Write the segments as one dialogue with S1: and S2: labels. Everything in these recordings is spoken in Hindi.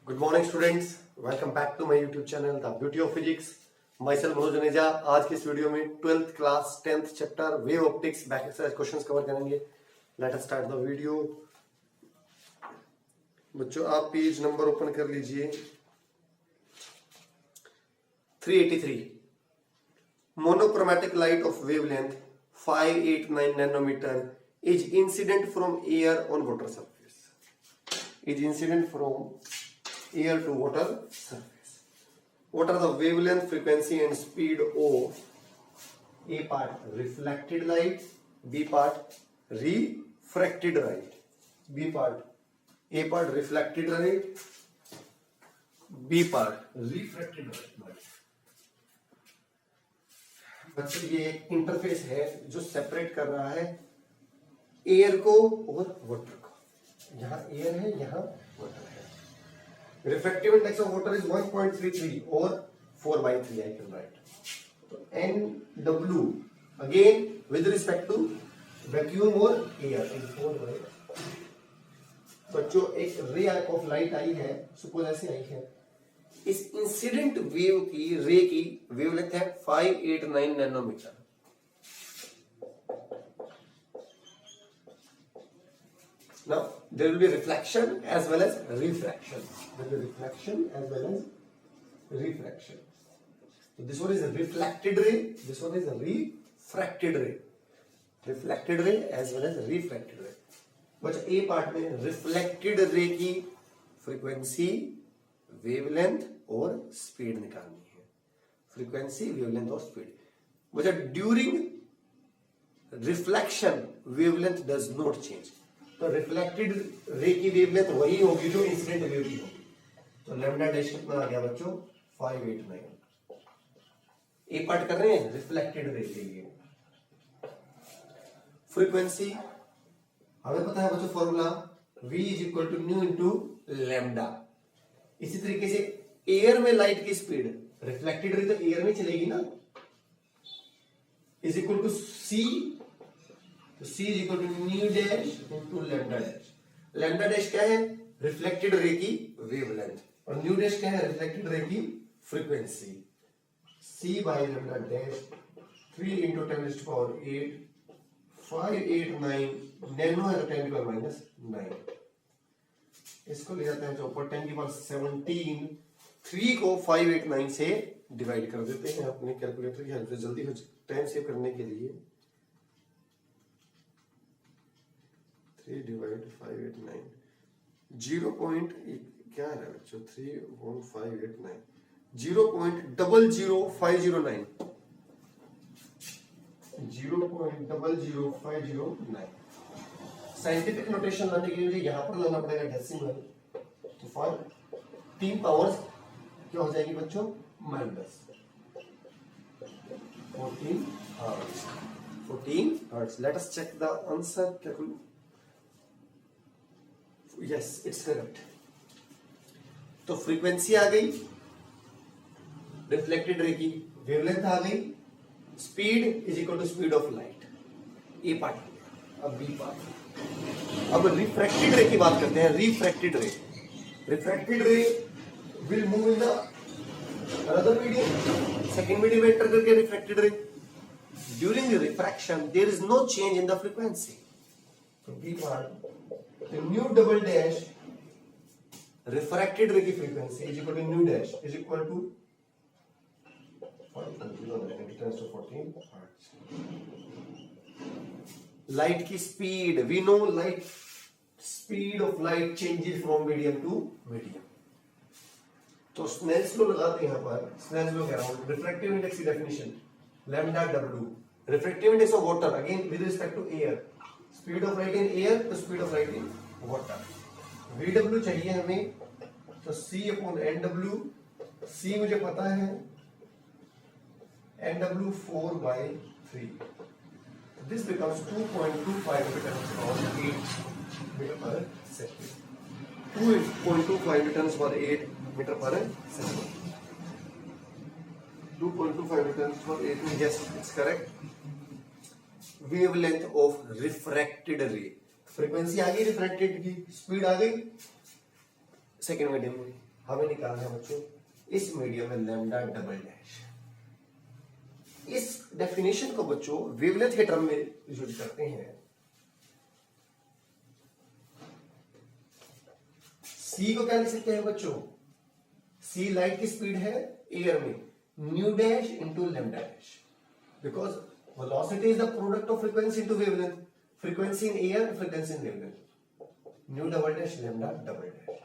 S1: Good morning students, welcome back to my YouTube channel the beauty of physics. Myself Manoj Janeja. आज की इस वीडियो में 12th class 10th chapter wave optics back exercise questions cover करेंगे। Let us start the video. बच्चों आप पेज नंबर ओपन कर लीजिए 383। Monochromatic light of wavelength 589 nanometre is incident from air on water surface. Is incident from air to water surface. What are the wavelength, frequency and speed of A part reflected light, B part refracted light, B part A part reflected light, B part refracted light. बच्चों ये एक इंटरफेस है जो सेपरेट कर रहा है एयर को और वाटर को। यहाँ एयर है, यहाँ वाटर है। Refractive index of water is 1.33 or 4/3 I can write. So NW again with respect to vacuum or air is 4/3. बच्चों एक रे ऑफ लाइट आई है, सपोज ऐसे आई है। इस इंसिडेंट वेव की रे की वेवलेंथ है 589 nanometre. Now there will be reflection as well as refraction. There will be reflection as well as refraction. So this one is a reflected ray. This one is a refracted ray. Reflected ray as well as refracted ray. बच्चा A पार्ट में reflected ray की frequency, wavelength और speed निकालनी है। Frequency, wavelength और speed. बच्चा during reflection wavelength does not change. तो रिफ्लेक्टेड रे की वेवलेंथ वही होगी जो इंसिडेंट वेव की होगी। तो लैम्डा डैश कितना आ गया बच्चों 589। ए पार्ट कर रहे हैं रिफ्लेक्टेड रे के लिए। फ्रीक्वेंसी हमें पता है बच्चों formula V is equal to nu into lambda. इसी तरीके से एयर में लाइट की स्पीड, रिफ्लेक्टेड रे तो एयर में चलेगी ना, इज इक्वल टू C। तो C is equal to nu dash into lambda dash. Lambda dash क्या है? रिफ्लेक्टेड रे की वेवलेंथ, और न्यू डैश क्या है? रिफ्लेक्टेड रे की frequency. C by lambda dash 3 into 10⁸ 589 nano है तो 10⁻⁹। इसको ले जाते हैं चौपर 10⁻17। 3 को 589 से डिवाइड कर देते हैं अपने कैलकुलेटर की हेल्प से जल्दी टाइम सेव करने के लिए। 3 डिवाइड 589 0 पॉइंट क्या है बच्चों 3.589 0.00509 0.00509। साइंटिफिक नोटेशन लाने के लिए मुझे यहां पर लाना पड़ेगा डेसिमल। तो फॉर 3 पावर्स क्या हो जाएगी बच्चों -14 hertz. 14 hertz. Let us check the answer. Yes it's correct. तो फ्रीक्वेंसी आ गई, रिफ्लेक्टेड रे की वेवलेंथ आ गई, speed is equal to speed of light. A part हो गया। अब बी पार्ट। अब रिफ्रैक्टेड रे की बात करते हैं। Refracted ray, refracted ray will move in the another medium. Second medium में एंटर करके refracted ray during refraction there is no change in the frequency. तो B part nu double dash refracted ray की frequency is equal to nu dash is equal to 10⁻14 hertz. Light की speed, we know light speed of light changes from medium to medium. तो स्नेल्स लॉ लगाते हैं यहां पर। स्नेल्स लॉ कह रहा हूं। रिफ्रैक्टिव इंडेक्स की definition lambda W। Refractive index of water again with respect to air. Speed of light in air तो speed of light in water. VW चाहिए हमें तो C/NW। C मुझे पता है, NW 4/3। This becomes 2.25 metre per second. 2.25 metre per second. 2.25 metre. Yes it's correct. Wavelength of refracted ray. Frequency आ गई रिफ्रैक्टेड की, स्पीड आ गई सेकेंड मीडियम में। हमें निकालना है बच्चों इस मीडियम में लैम्डा डबल डैश। इस डेफिनेशन को बच्चों वेवलेंथ के टर्म में यूज करते हैं। सी को क्या लिख सकते हैं बच्चों, सी लाइट की स्पीड है एयर में, new dash into lambda dash, because velocity is the product of frequency into wavelength, frequency in air, frequency in wavelength, new double dash lambda double dash.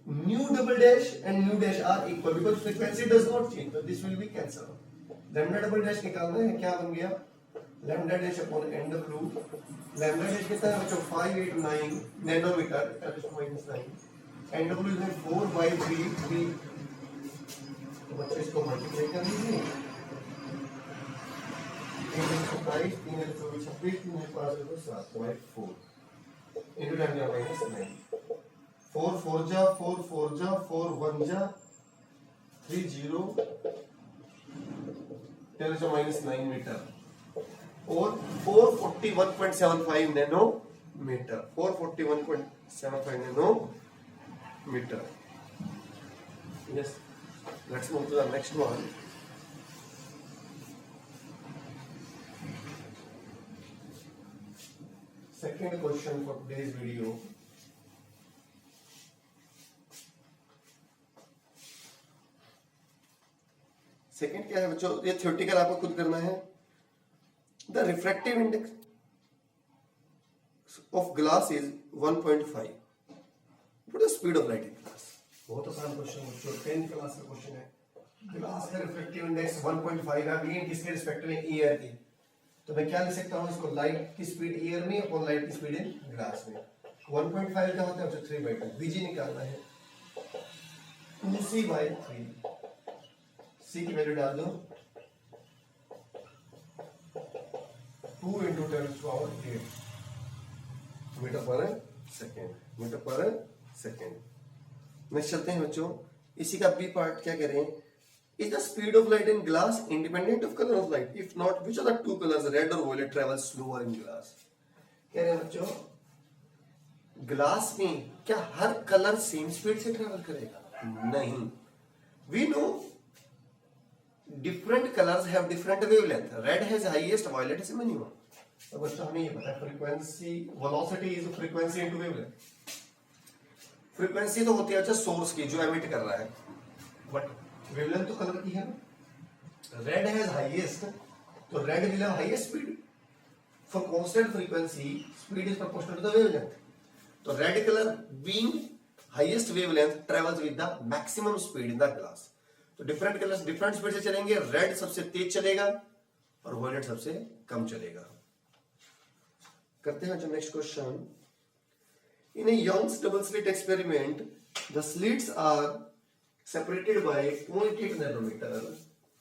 S1: New double dash and new dash are equal because frequency does not change, so this will be cancelled. Lambda double dash निकालना है, क्या बन गया lambda dash upon NW, lambda dash कितना है बच्चों 589 नैनोमीटर, 10⁻⁹, NW is 4 by 3, तो बच्चों इसको मल्टीप्लाई कर लीजिए, 3 3 24 26 3 5 7 by 4 into 10⁻⁹, 4 4 जा 4 4 जा 4 1 जा 3 0 10⁻⁹ मीटर और 441.75 nanometre, 441.75 nanometre. Yes, let's move to the next one. Second question for today's video. Second क्या है बच्चों, ये थ्योरेटिकल आपको खुद करना है। The refractive index of glass is 1.5, what is speed of light in glass. बहुत आसान क्वेश्चन बच्चों, 10th क्लास का क्वेश्चन है। ग्लास का रिफ्रैक्टिव इंडेक्स 1.5 है, अगेन किसके रिस्पेक्ट में, एयर की। तो मैं क्या लिख सकता हूँ इसको, लाइट की स्पीड एयर में और लाइट की स्पीड इन ग्लास में। 1.5 क्या होता है, 3/2, बीजी निकालना है 2c/3, सी की वैल्यू डाल दो 2 × 10⁸ मीटर पर सेकेंड, मीटर पर सेकेंड। नेक्स्ट चलते हैं बच्चों, इसी का बी पार्ट क्या कह रहे हैं, is the speed of light in glass independent of colour of light, if not which are the two colours red और violet travel slower in glass. कह रहे हैं बच्चों ग्लास में क्या हर कलर सेम स्पीड से ट्रेवल करेगा, नहीं। We know different colors have different wavelength, red has highest, violet is minimum। तो बच्चों हमें ये पता है frequency, velocity is frequency into wavelength. Frequency तो होती है अच्छा सोर्स की जो एमिट कर रहा है, बट वेवलेंथ तो कलर की है ना। रेड हैज हाईएस्ट, तो red will have highest speed, for constant frequency speed is proportional to the wavelength. तो red colour being highest wavelength travels with the maximum speed in the glass. तो डिफरेंट कलर्स डिफरेंट स्पीड से चलेंगे, रेड सबसे तेज चलेगा और वॉयलेट सबसे कम चलेगा। करते हैं जो next question. In a Young's double slit experiment the slits are separated by 0.8 nanometre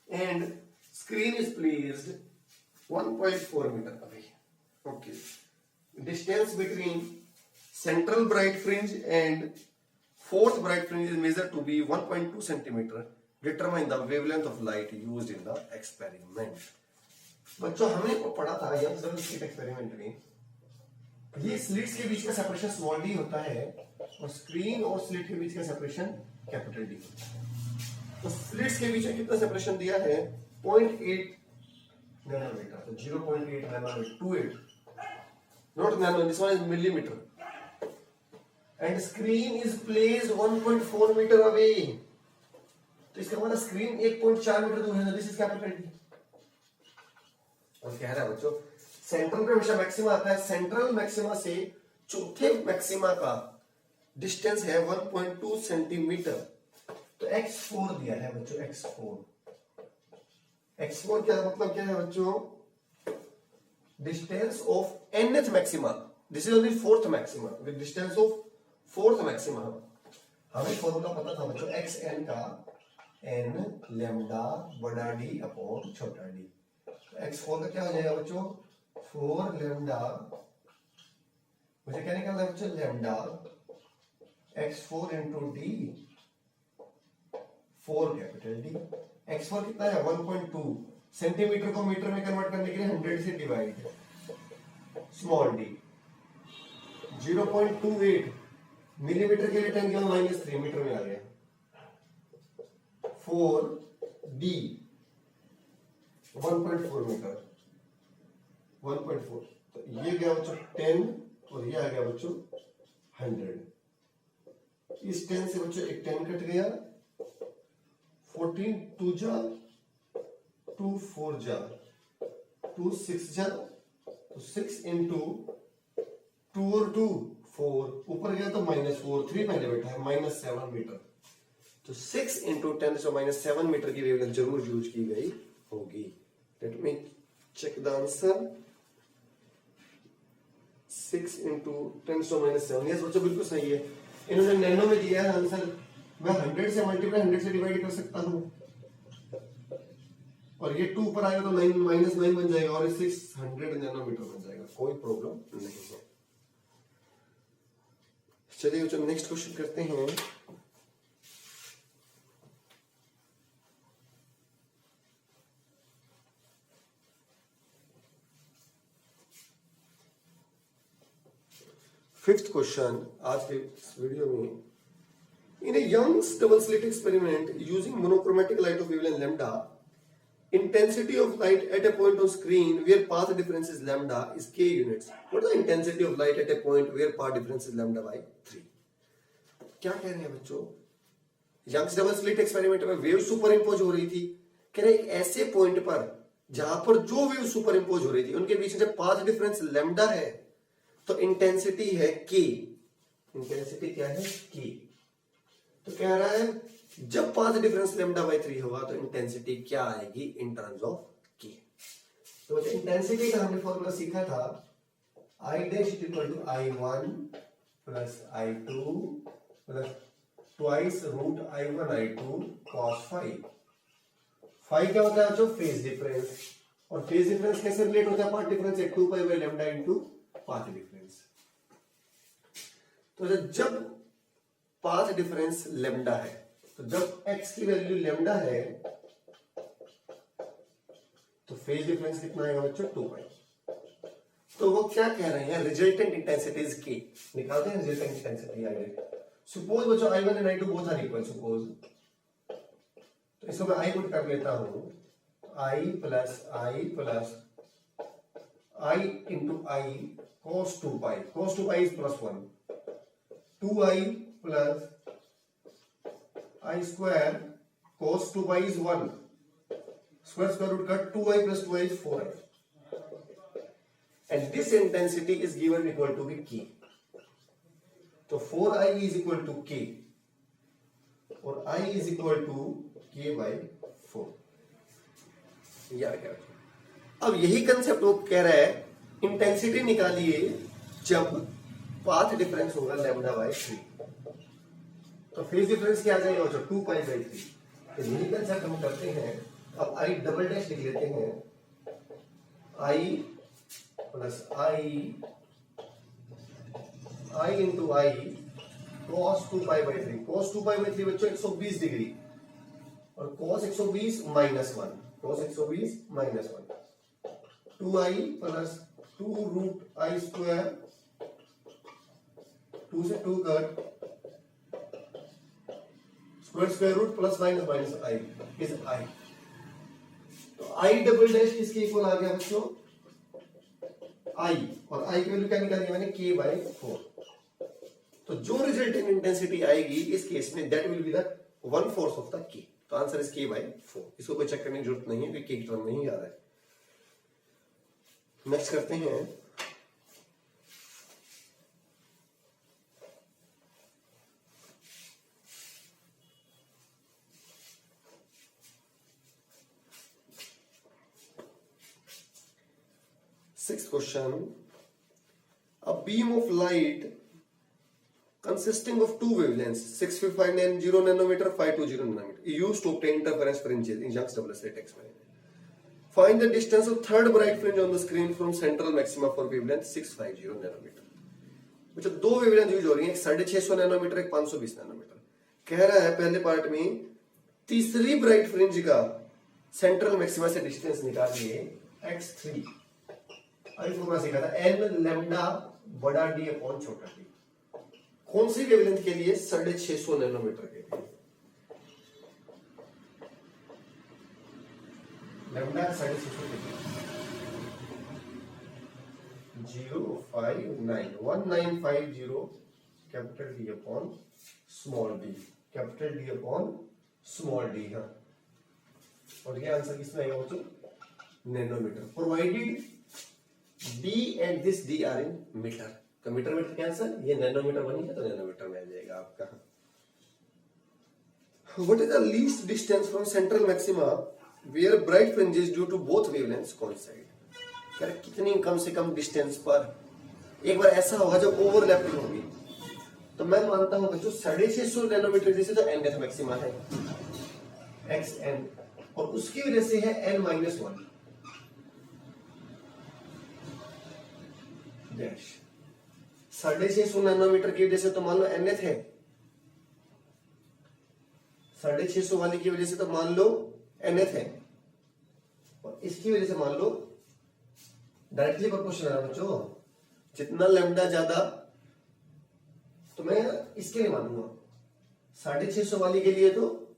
S1: and screen is placed 1.4 metre away. Okay, distance between central bright fringe and fourth bright fringe is measured to be 1.2 centimetre. Determine the wavelength of light used in the experiment। बच्चों हमने को पढ़ा था यंग डबल स्लिट एक्सपेरिमेंट में, ये स्लिट्स के बीच का सेपरेशन स्मॉल डी होता है और स्क्रीन और स्लिट के बीच का सेपरेशन कैपिटल डी होता है। तो स्लिट्स के बीच में कितना सेपरेशन दिया है, 0.8 नैनोमीटर, तो 0.8 nanometre, 28 not nano, this one is millimetre, and screen is placed 1.4 metre away. तो इसका मतलब स्क्रीन 1.4 मीटर दूर है, दिस इज कैपिटल डी। और कह रहा है बच्चों सेंट्रल पे हमेशा मैक्सिमा आता है, सेंट्रल मैक्सिमा से चौथे मैक्सिमा का डिस्टेंस है 1.2 सेंटीमीटर। तो x4 दिया है बच्चों, x4 क्या मतलब क्या है बच्चों, distance of nth maxima, this is only fourth maxima with distance of fourth maxima. हमें फॉर्मूला पता था बच्चों xn का n लैम्डा बड़ा डी अपॉन छोटा डी। x4 का क्या हो जाएगा बच्चों, 4 लैम्डा, मुझे क्या निकालना है बच्चों, lambda x4 into D, 4 capital D. x4 कितना है 1.2, सेंटीमीटर को मीटर में कन्वर्ट करने के लिए 100 से डिवाइड, स्मॉल डी 0.28 मिलीमीटर के लिए 10 की -3 मीटर में आ गया। 4D 1.4 metre, 1.4। तो ये गया बच्चों 10 और ये आ गया बच्चों 100। इस 10 से बच्चों एक 10 कट गया, 14 2 जा 2 4 जा 2 6 जा, तो 6 इंटू 2 और 2 4, ऊपर गया तो -4, 3 पहले बैठा है, -7 मीटर। तो 6 इंटू 10⁻7 मीटर की वेवलेंथ जरूर यूज की गई होगी। Let me check the answer. 6 into 10⁻7, yes बच्चों बिल्कुल सही है। इन्होंने नैनो में दिया है आंसर, मैं 100 से मल्टीप्लाई 100 से डिवाइड कर सकता हूं, और ये 2 पर आएगा तो -9 बन जाएगा, और 600 नैनोमीटर बन जाएगा, कोई प्रॉब्लम नहीं है। चलिए बच्चों नेक्स्ट क्वेश्चन करते हैं। फिफ्थ क्वेश्चन आज के वीडियो में, in a Young's double slit experiment using monochromatic light of wavelength lambda, intensity of light at a point on screen where path difference is lambda is k units. What is the intensity of light at a point where path difference is lambda by 3? क्या कह रहे हैं बच्चों, यंग्स डबल स्लिट एक्सपेरिमेंट में वेव सुपर इंपोज हो रही थी। कह रहे एक ऐसे पॉइंट पर जहां पर जो वेव सुपर इंपोज हो रही थी उनके बीच में जब पाथ डिफरेंस लैम्डा है तो इंटेंसिटी है के। इंटेंसिटी क्या है? के। तो कह रहा है जब पाथ डिफरेंस लैम्डा बाई 3 होगा तो इंटेंसिटी क्या आएगी इन टर्म्स ऑफ के। तो इंटेंसिटी का हमने फॉर्मूला सीखा था, I dash equal to I1 plus I2 plus twice root I1 I2 cos phi. Phi क्या होता है जो फेज डिफरेंस, और फेज डिफरेंस कैसे रिलेट होता है पाथ डिफरेंस से? 2 pi by lambda into path difference. तो जब पाथ डिफरेंस लैम्डा है, तो जब x की वैल्यू लैम्डा है तो फेज डिफरेंस कितना आएगा बच्चों? 2 पाई। तो वो क्या कह रहे हैं, रिजल्टेंट इंटेंसिटी इज k। निकालते हैं रिजल्टेंट इंटेंसिटी आगे। सपोज बच्चों I1 and I2 both are equal, suppose, तो इसको मैं I पुट कर लेता हूं, I plus I into I cos 2 pi, cos 2 pi is +1, 2I plus I square cos 2 pi is 1, square root cut 2i plus 2i is 4i, and this intensity is given equal to be k. तो 4i is equal to k और I is equal to k by 4। यार क्या, अब यही कंसेप्ट वो कह रहा है, इंटेंसिटी निकालिए जब पाथ डिफरेंस होगा लैम्डा बाय 3, तो फेज डिफरेंस क्या आ जाएगा? 2 पाई बाई 3। तो यही कंसेप्ट हम करते हैं। अब I डबल डैश लिख लेते हैं, I plus I into I cos 2 pi by 3। cos 2 pi by 3 बच्चों 120 डिग्री, और cos 120 -1, cos 120 -1, 2I plus 2 root I square, 2 से 2 cut, square root plus minus minus I is I। तो I डबल डैश किसके इक्वल आ गया बच्चों? I, और I की वैल्यू क्या निकाली मैंने? k by 4। तो जो रिजल्टेंट इंटेंसिटी आएगी इस केस में, that will be the 1/4 of the k। तो आंसर इज k बाय 4। इसको कोई चेक करने की जरूरत नहीं है क्योंकि k की टर्म नहीं आ रहा है। नेक्स्ट करते हैं, sixth question. A beam of light consisting of two wavelengths 6590 nanometer 520 nanometer used to obtain interference fringes in Young's double slit experiment. Find the distance of third bright fringe on the screen from central maxima for wavelength 650 nanometer. बच्चों दो वेवलेंथ यूज हो रही है, एक 650 नैनोमीटर, एक 520 नैनोमीटर। कह रहा है पहले पार्ट में तीसरी ब्राइट फ्रिंज का सेंट्रल मैक्सिमा से डिस्टेंस निकालिए x3। अभी फॉर्मूला सीखा था n लैम्डा बड़ा d अपॉन छोटा d। कौन सी वेवलेंथ के लिए? 650 नैनोमीटर के लिए। Lambda 650 0591950 capital D upon small D, capital D upon small D. हाँ, और ये आंसर किसमें आएगा बच्चों? Nanometre. Provided D and this D are in metre, तो मीटर मीटर कैंसर, ये नैनोमीटर बनी है तो नैनोमीटर में आ जाएगा आपका। What is the least distance from central maxima where bright fringes due to both wavelengths coincide? यार कितनी कम से कम डिस्टेंस पर एक बार ऐसा होगा जब ओवरलैपिंग होगी, तो मैं मानता हूं बच्चों 650 नैनोमीटर जैसे तो nth मैक्सिमा है xn, और उसकी वजह से है n-1 डैश। 650 नैनोमीटर की वजह से तो मान लो nth है, 650 वाली की वजह से तो मान लो nth है, और इसकी वजह से मान लो डायरेक्टली प्रोपोर्शनल है बच्चों। जितना लैम्डा ज्यादा तो मैं इसके लिए मानूंगा, 650 वाली के लिए तो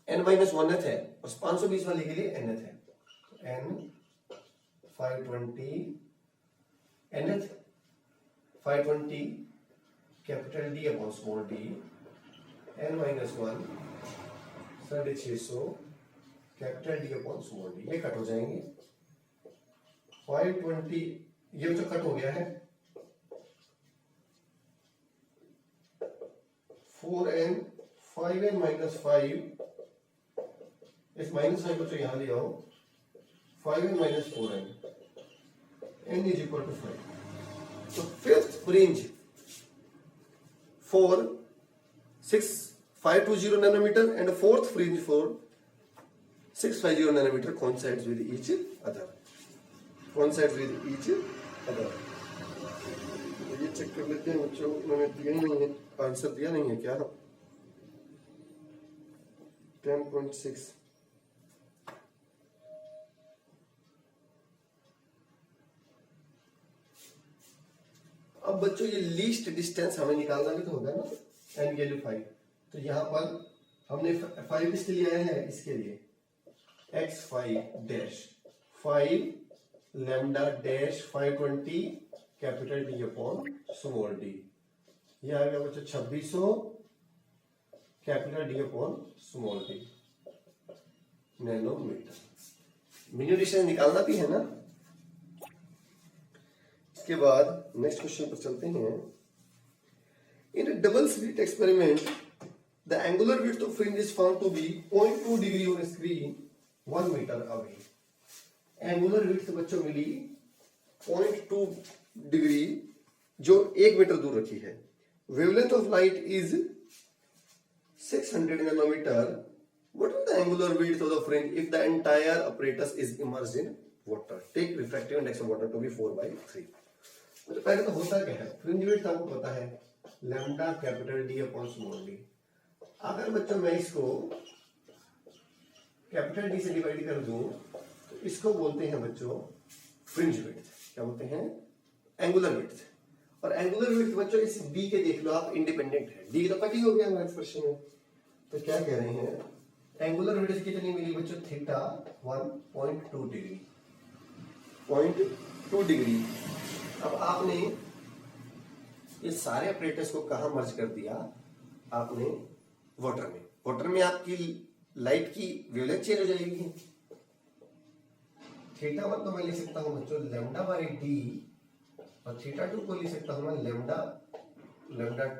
S1: n-1 है और 520 वाली के लिए nth है, तो n 520 nth 520 capital D upon small D, n-1 650 capital D upon small D, ये कट हो जाएंगे। 520 ये जो कट हो गया है, 4n 5n माइनस 5, इस माइनस 5 को तो यहां ले आओ, 5n minus 4n, n is equal to 5। तो fifth fringe 520 nanometre and fourth fringe 650 nanometre coincides with each other, coincides with each other। ये चेक कर लेते हैं बच्चों, मैंने दिया ही नहीं है, आंसर दिया नहीं है क्या? 10.6 अब बच्चों ये लीस्ट डिस्टेंस हमें निकालना भी तो होगा ना, n वैल्यू 5, तो यहां पर हमने 5 किसके लिए आया है? इसके लिए x5 dash 5 lambda dash 520 capital D upon small D, ये आ गया बच्चों 2600 capital D upon small D nanometre. Minimum distance निकालना भी है ना। इसके बाद नेक्स्ट क्वेश्चन पर चलते हैं। In a double slit experiment the angular width of fringe is found to be 0.2 degree on screen 1 metre away. Angular width बच्चों मिली 0.2 डिग्री जो 1 मीटर दूर रखी है। Wavelength of light is 600 nanometre. What is the angular width of the fringe if the entire apparatus is immersed in water? Take refractive index of water to be 4/3। तो पहले तो होता क्या है, फ्रिंज विड्थ आपको पता है lambda capital D upon small D. अगर बच्चों मैं इसको कैपिटल डी से डिवाइड कर दूं तो इसको बोलते हैं बच्चों फ्रिंज विड्थ। क्या बोलते हैं? Angular width. और एंगुलर विड्थ बच्चों इस डी के देख लो आप, इंडिपेंडेंट है, डी तो कट ही हो गया हमारे एक्सप्रेशन में। तो क्या कह रहे हैं, एंगुलर विड्थ कितनी मिली बच्चों? Theta 1.2 degree, 0.2 degree. अब आपने ये सारे ऑपरेटर्स को कहां मर्ज कर दिया? आपने वाटर में। वाटर में आपकी लाइट की वेवलेंथ चेंज हो जाएगी। थीटा 1 तो मैं लिख सकता हूं बच्चों लैम्डा बाई डी, और थीटा 2 को लिख सकता हूं मैं लैम्डा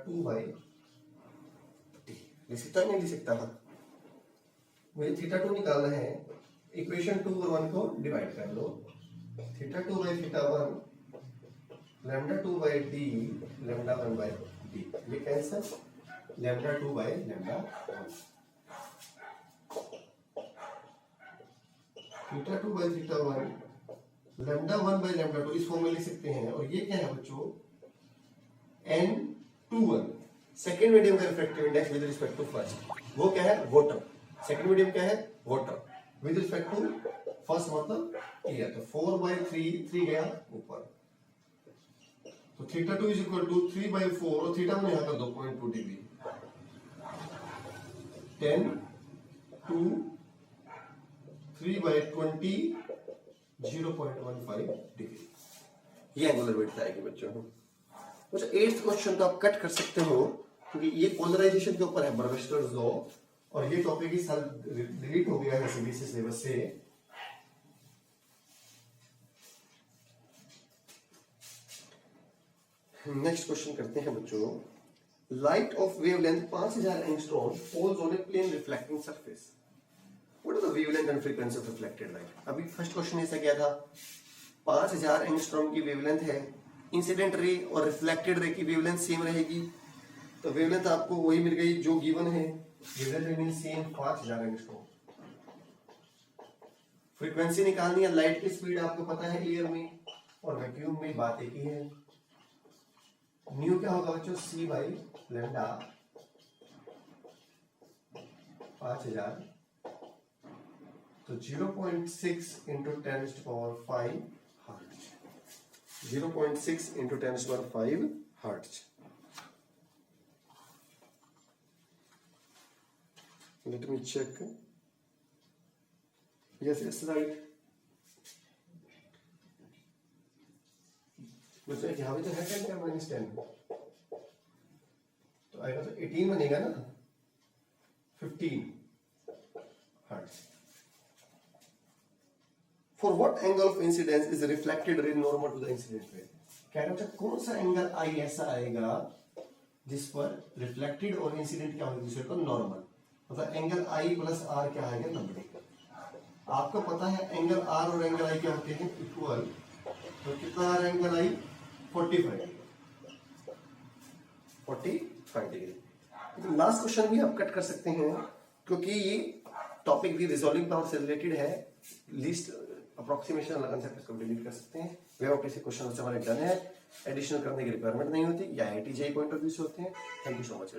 S1: 2 बाई डी। लिख सकता नहीं लिख सकता? हाँ, मुझे थीटा 2 निकालना है। इक्वेशन 2 और 1 को डिवाइड कर लो। Theta 2 by theta 1 lambda 2 by D lambda 1 by D, ये cancel lambda 2 by lambda 1। Theta 2 by theta 1 lambda 1 by lambda 2 इस फॉर्म में लिख सकते हैं। और ये क्या है बच्चों? n21 सेकेंड मीडियम का refractive index with respect to first. वो क्या है? वाटर। सेकेंड मीडियम क्या है? Water with respect to first मतलब एयर। तो 4/3 3 गया ऊपर, तो थीटा 2 इज इक्वल टू 3/4 और थीटा 1 यहां कर दो 0.2 डिग्री 10 2 3/20 0.15 डिग्री ये एंगुलर विड्थ आएगी बच्चों को। अच्छा 8th क्वेश्चन तो आप कट कर सकते हो क्योंकि ये पोलराइजेशन के ऊपर है ब्राउस्टर्स लॉ और ये टॉपिक ही साल डिलीट हो गया है सीबीएसई सिलेबस से। नेक्स्ट क्वेश्चन करते हैं बच्चों। Light of wavelength 5000 angstrom falls on a plane reflecting surface, what is the wavelength and frequency of reflected light. अभी फर्स्ट क्वेश्चन ऐसा क्या था, 5000 एंगस्ट्रॉम की वेवलेंथ है, इंसिडेंट रे और रिफ्लेक्टेड रे की वेवलेंथ सेम रहेगी, तो वेवलेंथ आपको वही मिल गई जो गिवन है, wavelength remain same 5000 angstrom. Frequency निकालनी है, लाइट की स्पीड आपको पता है एयर में और वैक्यूम में बात एक ही है। न्यू क्या होगा बच्चों, c बाई लैम्डा 5000 तो 0.6 into 10⁵ hertz, 0.6 into 10⁵ hertz. Let me check, yes it's right. बच्चों यहाँ भी तो है 10 का -10 तो आएगा तो 18 बनेगा ना, 15 hertz. For what angle of incidence is reflected ray normal to the incident ray? कह रहा है कौन सा एंगल आई ऐसा आएगा जिस पर रिफ्लेक्टेड और इंसिडेंट क्या होगा दूसरे को नॉर्मल, मतलब एंगल आई प्लस आर क्या आएगा 90। आपको पता है एंगल आर और एंगल आई क्या होते हैं इक्वल, तो कितना आ रहा है एंगल आई 45 डिग्री। तो लास्ट क्वेश्चन भी आप कट कर सकते हैं क्योंकि ये टॉपिक भी रिजॉल्विंग पावर से रिलेटेड है, लीस्ट अप्रोक्सीमेशन अलग कंसेप्ट इसको डिलीट कर सकते हैं। वे ऑफ ऐसे क्वेश्चन से हमारे डन है, एडिशनल करने की रिक्वायरमेंट नहीं होती, या IIT JEE point of view से होते हैं। Thank you so much.